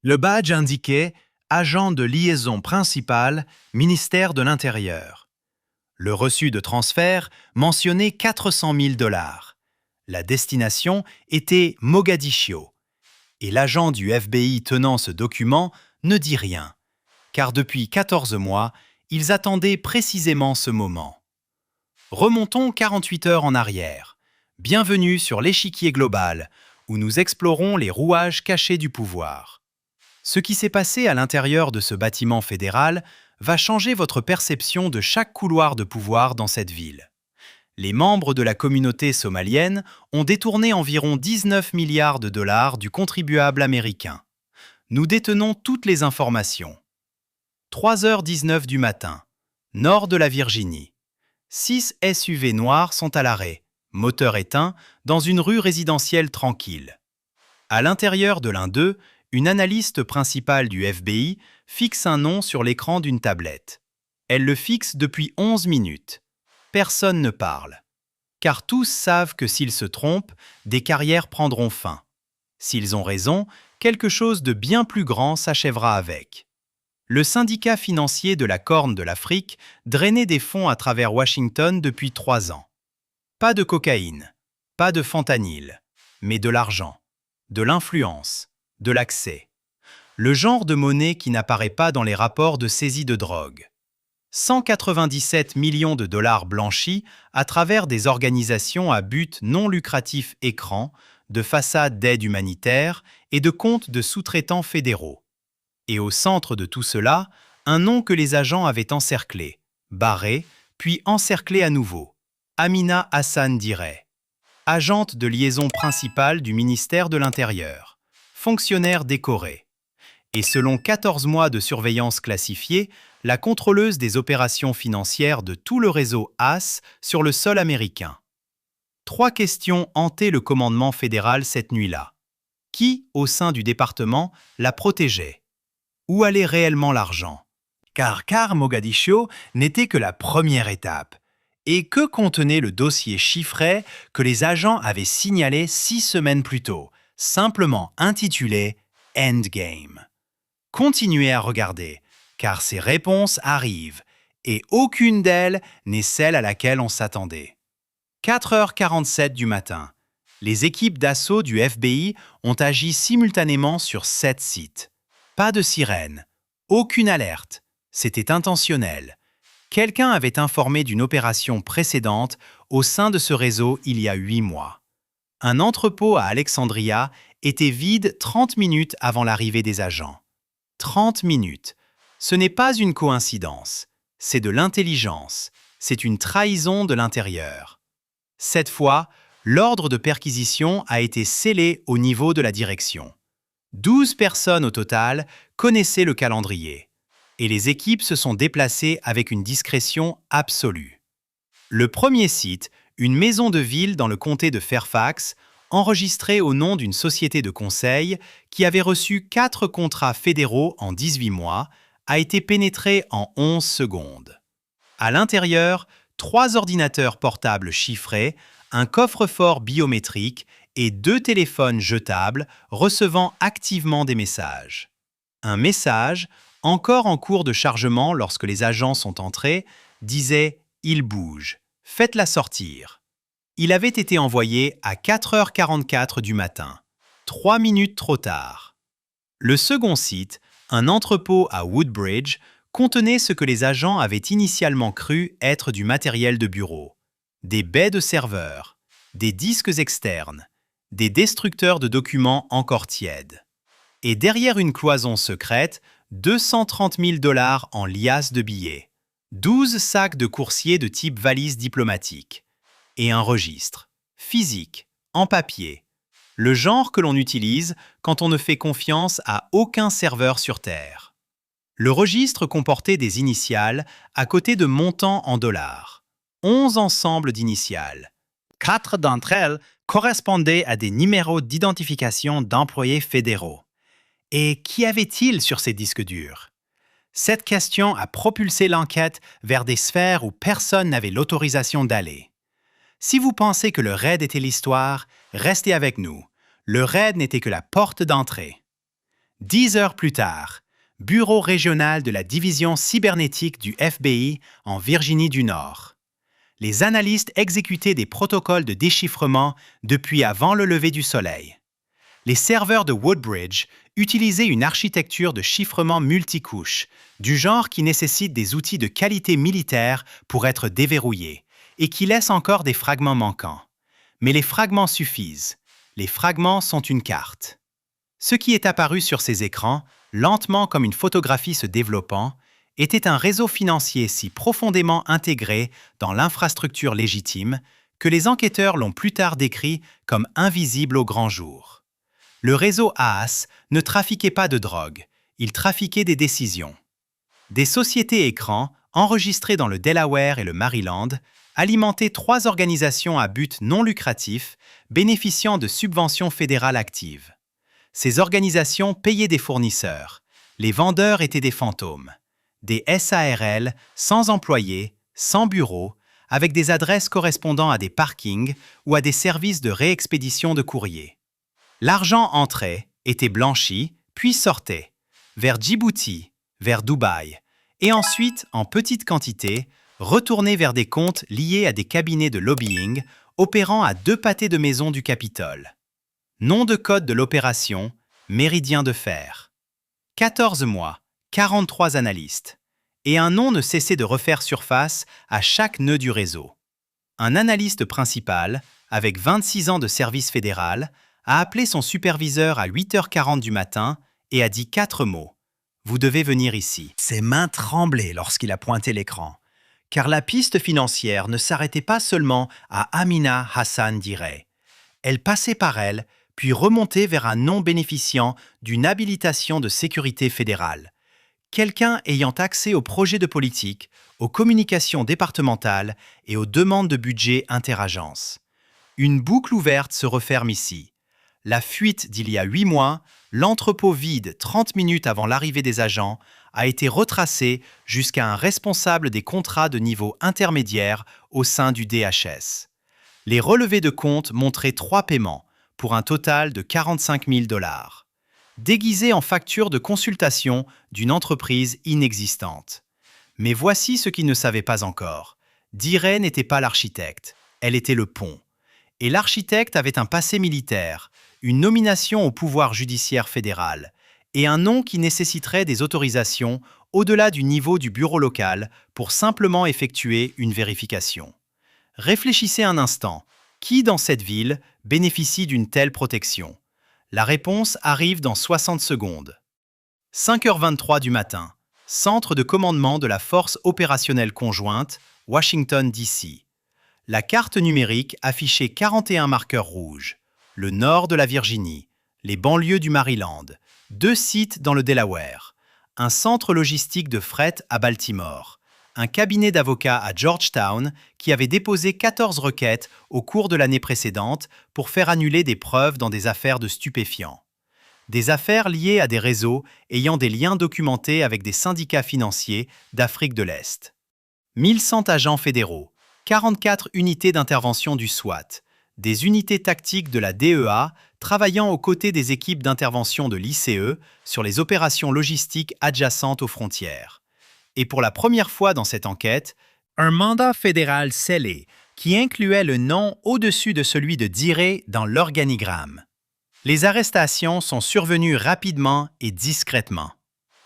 Le badge indiquait « Agent de liaison principal, ministère de l'Intérieur ». Le reçu de transfert mentionnait 400 000 $. La destination était Mogadiscio. Et l'agent du FBI tenant ce document ne dit rien, car depuis 14 mois, ils attendaient précisément ce moment. Remontons 48 heures en arrière. Bienvenue sur l'échiquier global, où nous explorons les rouages cachés du pouvoir. Ce qui s'est passé à l'intérieur de ce bâtiment fédéral va changer votre perception de chaque couloir de pouvoir dans cette ville. Les membres de la communauté somalienne ont détourné environ 19 milliards de dollars du contribuable américain. Nous détenons toutes les informations. 3h19 du matin, nord de la Virginie. 6 SUV noirs sont à l'arrêt, moteur éteint, dans une rue résidentielle tranquille. À l'intérieur de l'un d'eux, une analyste principale du FBI fixe un nom sur l'écran d'une tablette. Elle le fixe depuis 11 minutes. Personne ne parle. Car tous savent que s'ils se trompent, des carrières prendront fin. S'ils ont raison, quelque chose de bien plus grand s'achèvera avec. Le syndicat financier de la Corne de l'Afrique drainait des fonds à travers Washington depuis 3 ans. Pas de cocaïne, pas de fentanyl, mais de l'argent, de l'influence, de l'accès. Le genre de monnaie qui n'apparaît pas dans les rapports de saisie de drogue. 197 millions de dollars blanchis à travers des organisations à but non lucratif écran, de façades d'aide humanitaire et de comptes de sous-traitants fédéraux. Et au centre de tout cela, un nom que les agents avaient encerclé, barré, puis encerclé à nouveau. Amina Hassan Diray, agente de liaison principale du ministère de l'Intérieur, fonctionnaire décoré. Et selon 14 mois de surveillance classifiée, la contrôleuse des opérations financières de tout le réseau AS sur le sol américain. 3 questions hantaient le commandement fédéral cette nuit-là. Qui, au sein du département, la protégeait? Où allait réellement l'argent? Car Mogadiscio n'était que la première étape. Et que contenait le dossier chiffré que les agents avaient signalé 6 semaines plus tôt, simplement intitulé « Endgame ». Continuez à regarder, car ces réponses arrivent, et aucune d'elles n'est celle à laquelle on s'attendait. 4h47 du matin, les équipes d'assaut du FBI ont agi simultanément sur 7 sites. Pas de sirène, aucune alerte, c'était intentionnel. Quelqu'un avait informé d'une opération précédente au sein de ce réseau il y a 8 mois. Un entrepôt à Alexandria était vide 30 minutes avant l'arrivée des agents. 30 minutes. Ce n'est pas une coïncidence, c'est de l'intelligence, c'est une trahison de l'intérieur. Cette fois, l'ordre de perquisition a été scellé au niveau de la direction. 12 personnes au total connaissaient le calendrier, et les équipes se sont déplacées avec une discrétion absolue. Le premier site, une maison de ville dans le comté de Fairfax, enregistrée au nom d'une société de conseil qui avait reçu 4 contrats fédéraux en 18 mois, a été pénétré en 11 secondes. À l'intérieur, 3 ordinateurs portables chiffrés, un coffre-fort biométrique et 2 téléphones jetables recevant activement des messages. Un message, encore en cours de chargement lorsque les agents sont entrés, disait « Il bouge, faites-la sortir ». Il avait été envoyé à 4h44 du matin, 3 minutes trop tard. Le second site, un entrepôt à Woodbridge, contenait ce que les agents avaient initialement cru être du matériel de bureau. Des baies de serveurs, des disques externes, des destructeurs de documents encore tièdes. Et derrière une cloison secrète, 230 000 $ en liasses de billets, 12 sacs de coursiers de type valise diplomatique, et un registre, physique, en papier, le genre que l'on utilise quand on ne fait confiance à aucun serveur sur Terre. Le registre comportait des initiales à côté de montants en dollars, 11 ensembles d'initiales. 4 d'entre elles correspondaient à des numéros d'identification d'employés fédéraux. Et qu'y avait-il sur ces disques durs? Cette question a propulsé l'enquête vers des sphères où personne n'avait l'autorisation d'aller. Si vous pensez que le RAID était l'histoire, restez avec nous. Le RAID n'était que la porte d'entrée. 10 heures plus tard, bureau régional de la division cybernétique du FBI en Virginie du Nord. Les analystes exécutaient des protocoles de déchiffrement depuis avant le lever du soleil. Les serveurs de Woodbridge utilisaient une architecture de chiffrement multicouche, du genre qui nécessite des outils de qualité militaire pour être déverrouillés, et qui laisse encore des fragments manquants. Mais les fragments suffisent. Les fragments sont une carte. Ce qui est apparu sur ces écrans, lentement comme une photographie se développant, était un réseau financier si profondément intégré dans l'infrastructure légitime que les enquêteurs l'ont plus tard décrit comme invisible au grand jour. Le réseau AAS ne trafiquait pas de drogue, il trafiquait des décisions. Des sociétés écrans, enregistrées dans le Delaware et le Maryland, alimentaient 3 organisations à but non lucratif bénéficiant de subventions fédérales actives. Ces organisations payaient des fournisseurs. Les vendeurs étaient des fantômes. Des SARL sans employés, sans bureaux, avec des adresses correspondant à des parkings ou à des services de réexpédition de courrier. L'argent entrait, était blanchi, puis sortait, vers Djibouti, vers Dubaï, et ensuite, en petite quantité, retournait vers des comptes liés à des cabinets de lobbying opérant à 2 pâtés de maison du Capitole. Nom de code de l'opération, Méridien de fer. 14 mois, 43 analystes. Et un nom ne cessait de refaire surface à chaque nœud du réseau. Un analyste principal, avec 26 ans de service fédéral, a appelé son superviseur à 8h40 du matin et a dit 4 mots. « Vous devez venir ici ». Ses mains tremblaient lorsqu'il a pointé l'écran, car la piste financière ne s'arrêtait pas seulement à Amina Hassan Direy. Elle passait par elle, puis remontait vers un nom bénéficiant d'une habilitation de sécurité fédérale. Quelqu'un ayant accès aux projets de politique, aux communications départementales et aux demandes de budget interagences. Une boucle ouverte se referme ici. La fuite d'il y a 8 mois, l'entrepôt vide 30 minutes avant l'arrivée des agents, a été retracée jusqu'à un responsable des contrats de niveau intermédiaire au sein du DHS. Les relevés de compte montraient 3 paiements, pour un total de 45 000 $, déguisés en facture de consultation d'une entreprise inexistante. Mais voici ce qu'ils ne savaient pas encore. Direy n'était pas l'architecte, elle était le pont. Et l'architecte avait un passé militaire, une nomination au pouvoir judiciaire fédéral, et un nom qui nécessiterait des autorisations au-delà du niveau du bureau local pour simplement effectuer une vérification. Réfléchissez un instant. Qui dans cette ville bénéficie d'une telle protection? La réponse arrive dans 60 secondes. 5h23 du matin. Centre de commandement de la Force opérationnelle conjointe, Washington, D.C. La carte numérique affichait 41 marqueurs rouges. Le nord de la Virginie, les banlieues du Maryland, 2 sites dans le Delaware, un centre logistique de fret à Baltimore, un cabinet d'avocats à Georgetown qui avait déposé 14 requêtes au cours de l'année précédente pour faire annuler des preuves dans des affaires de stupéfiants. Des affaires liées à des réseaux ayant des liens documentés avec des syndicats financiers d'Afrique de l'Est. 1100 agents fédéraux, 44 unités d'intervention du SWAT, des unités tactiques de la DEA travaillant aux côtés des équipes d'intervention de l'ICE sur les opérations logistiques adjacentes aux frontières. Et pour la première fois dans cette enquête, un mandat fédéral scellé qui incluait le nom au-dessus de celui de Direy dans l'organigramme. Les arrestations sont survenues rapidement et discrètement.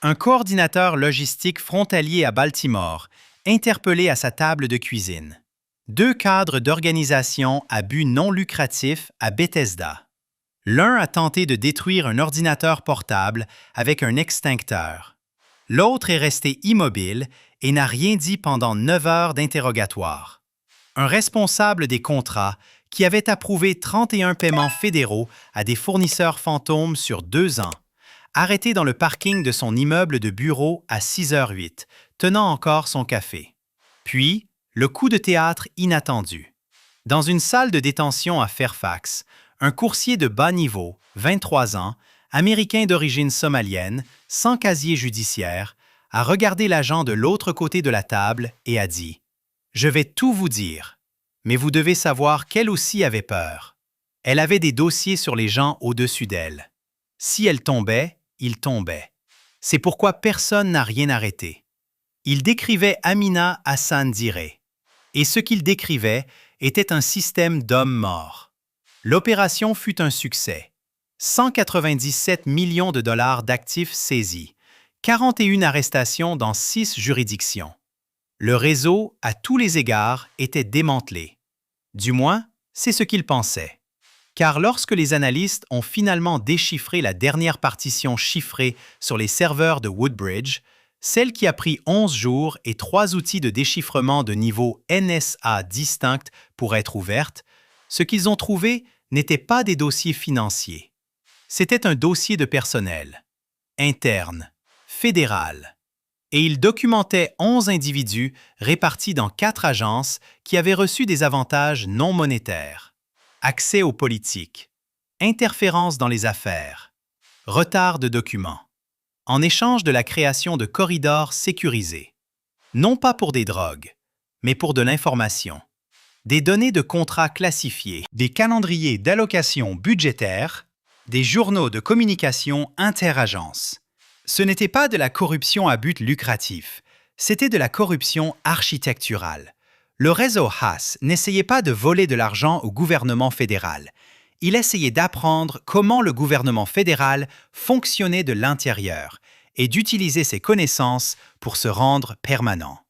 Un coordinateur logistique frontalier à Baltimore, interpellé à sa table de cuisine. 2 cadres d'organisation à but non lucratif à Bethesda. L'un a tenté de détruire un ordinateur portable avec un extincteur. L'autre est resté immobile et n'a rien dit pendant 9 heures d'interrogatoire. Un responsable des contrats qui avait approuvé 31 paiements fédéraux à des fournisseurs fantômes sur 2 ans, arrêté dans le parking de son immeuble de bureau à 6h08, tenant encore son café. Puis, le coup de théâtre inattendu. Dans une salle de détention à Fairfax, un coursier de bas niveau, 23 ans, américain d'origine somalienne, sans casier judiciaire, a regardé l'agent de l'autre côté de la table et a dit « Je vais tout vous dire, mais vous devez savoir qu'elle aussi avait peur. Elle avait des dossiers sur les gens au-dessus d'elle. Si elle tombait, il tombait. C'est pourquoi personne n'a rien arrêté. Il décrivait Amina Hassan Diré. Et ce qu'il décrivait était un système d'hommes morts. L'opération fut un succès. 197 millions de dollars d'actifs saisis, 41 arrestations dans 6 juridictions. Le réseau, à tous les égards, était démantelé. Du moins, c'est ce qu'ils pensaient. Car lorsque les analystes ont finalement déchiffré la dernière partition chiffrée sur les serveurs de Woodbridge, celle qui a pris 11 jours et 3 outils de déchiffrement de niveau NSA distincts pour être ouverte, ce qu'ils ont trouvé n'était pas des dossiers financiers. C'était un dossier de personnel, interne, fédéral. Et il documentait 11 individus répartis dans 4 agences qui avaient reçu des avantages non monétaires. Accès aux politiques, interférence dans les affaires, retard de documents, en échange de la création de corridors sécurisés. Non pas pour des drogues, mais pour de l'information. Des données de contrats classifiés, des calendriers d'allocation budgétaire, des journaux de communication interagences. Ce n'était pas de la corruption à but lucratif, c'était de la corruption architecturale. Le réseau Haas n'essayait pas de voler de l'argent au gouvernement fédéral. Il essayait d'apprendre comment le gouvernement fédéral fonctionnait de l'intérieur et d'utiliser ses connaissances pour se rendre permanent.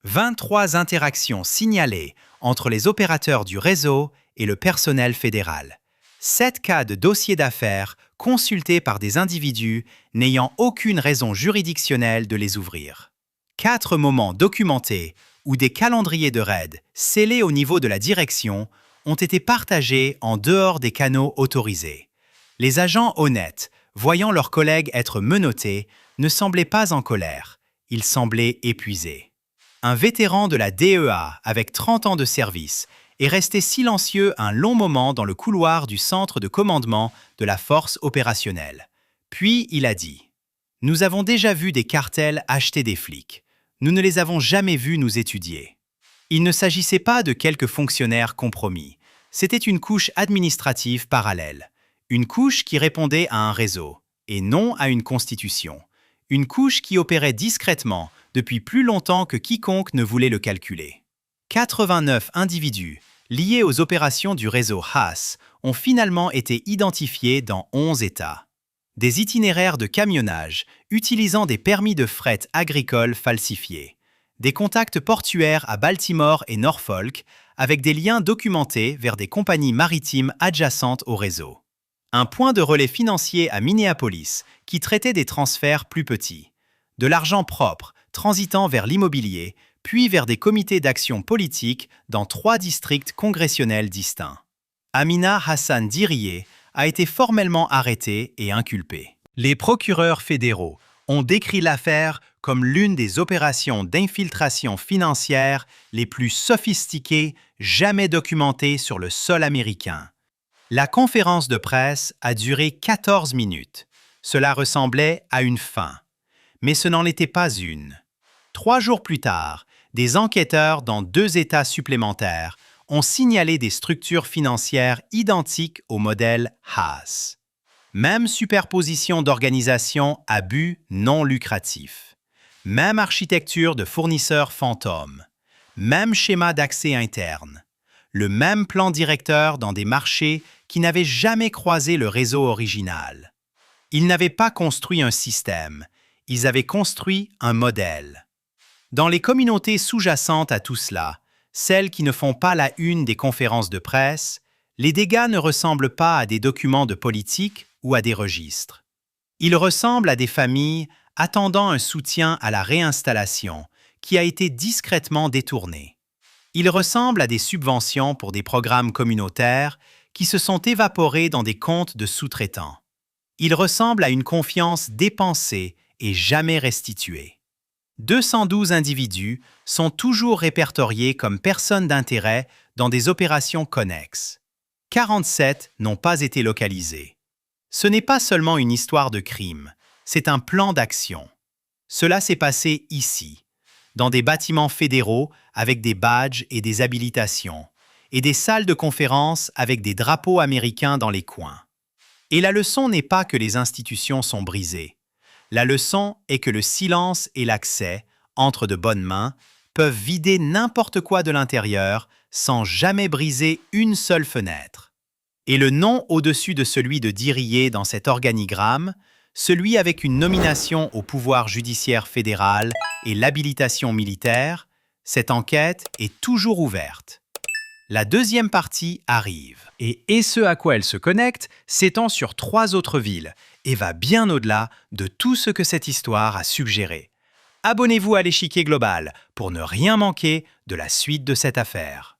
23 interactions signalées entre les opérateurs du réseau et le personnel fédéral. 7 cas de dossiers d'affaires consultés par des individus n'ayant aucune raison juridictionnelle de les ouvrir. 4 moments documentés où des calendriers de raid scellés au niveau de la direction ont été partagés en dehors des canaux autorisés. Les agents honnêtes, voyant leurs collègues être menottés, ne semblaient pas en colère, ils semblaient épuisés. Un vétéran de la DEA avec 30 ans de service est resté silencieux un long moment dans le couloir du centre de commandement de la force opérationnelle. Puis il a dit « Nous avons déjà vu des cartels acheter des flics. Nous ne les avons jamais vus nous étudier. » Il ne s'agissait pas de quelques fonctionnaires compromis. C'était une couche administrative parallèle. Une couche qui répondait à un réseau, et non à une constitution. Une couche qui opérait discrètement depuis plus longtemps que quiconque ne voulait le calculer. 89 individus liés aux opérations du réseau Haas ont finalement été identifiés dans 11 États. Des itinéraires de camionnage utilisant des permis de fret agricoles falsifiés. Des contacts portuaires à Baltimore et Norfolk avec des liens documentés vers des compagnies maritimes adjacentes au réseau. Un point de relais financier à Minneapolis qui traitait des transferts plus petits. De l'argent propre transitant vers l'immobilier, puis vers des comités d'action politique dans 3 districts congressionnels distincts. Amina Hassan Diré a été formellement arrêtée et inculpée. Les procureurs fédéraux ont décrit l'affaire comme l'une des opérations d'infiltration financière les plus sophistiquées jamais documentées sur le sol américain. La conférence de presse a duré 14 minutes. Cela ressemblait à une fin. Mais ce n'en était pas une. 3 jours plus tard, des enquêteurs dans 2 États supplémentaires ont signalé des structures financières identiques au modèle Haas. Même superposition d'organisations à but non lucratif. Même architecture de fournisseurs fantômes. Même schéma d'accès interne. Le même plan directeur dans des marchés qui n'avaient jamais croisé le réseau original. Ils n'avaient pas construit un système, ils avaient construit un modèle. Dans les communautés sous-jacentes à tout cela, celles qui ne font pas la une des conférences de presse, les dégâts ne ressemblent pas à des documents de politique ou à des registres. Ils ressemblent à des familles attendant un soutien à la réinstallation qui a été discrètement détourné. Ils ressemblent à des subventions pour des programmes communautaires qui se sont évaporés dans des comptes de sous-traitants. Ils ressemblent à une confiance dépensée et jamais restituée. 212 individus sont toujours répertoriés comme personnes d'intérêt dans des opérations connexes. 47 n'ont pas été localisés. Ce n'est pas seulement une histoire de crime, c'est un plan d'action. Cela s'est passé ici, dans des bâtiments fédéraux avec des badges et des habilitations, et des salles de conférence avec des drapeaux américains dans les coins. Et la leçon n'est pas que les institutions sont brisées. La leçon est que le silence et l'accès, entre de bonnes mains, peuvent vider n'importe quoi de l'intérieur sans jamais briser une seule fenêtre. Et le nom au-dessus de celui de Dirier dans cet organigramme, celui avec une nomination au pouvoir judiciaire fédéral et l'habilitation militaire, cette enquête est toujours ouverte. La deuxième partie arrive. Et ce à quoi elle se connecte s'étend sur 3 autres villes et va bien au-delà de tout ce que cette histoire a suggéré. Abonnez-vous à l'Échiquier Global pour ne rien manquer de la suite de cette affaire.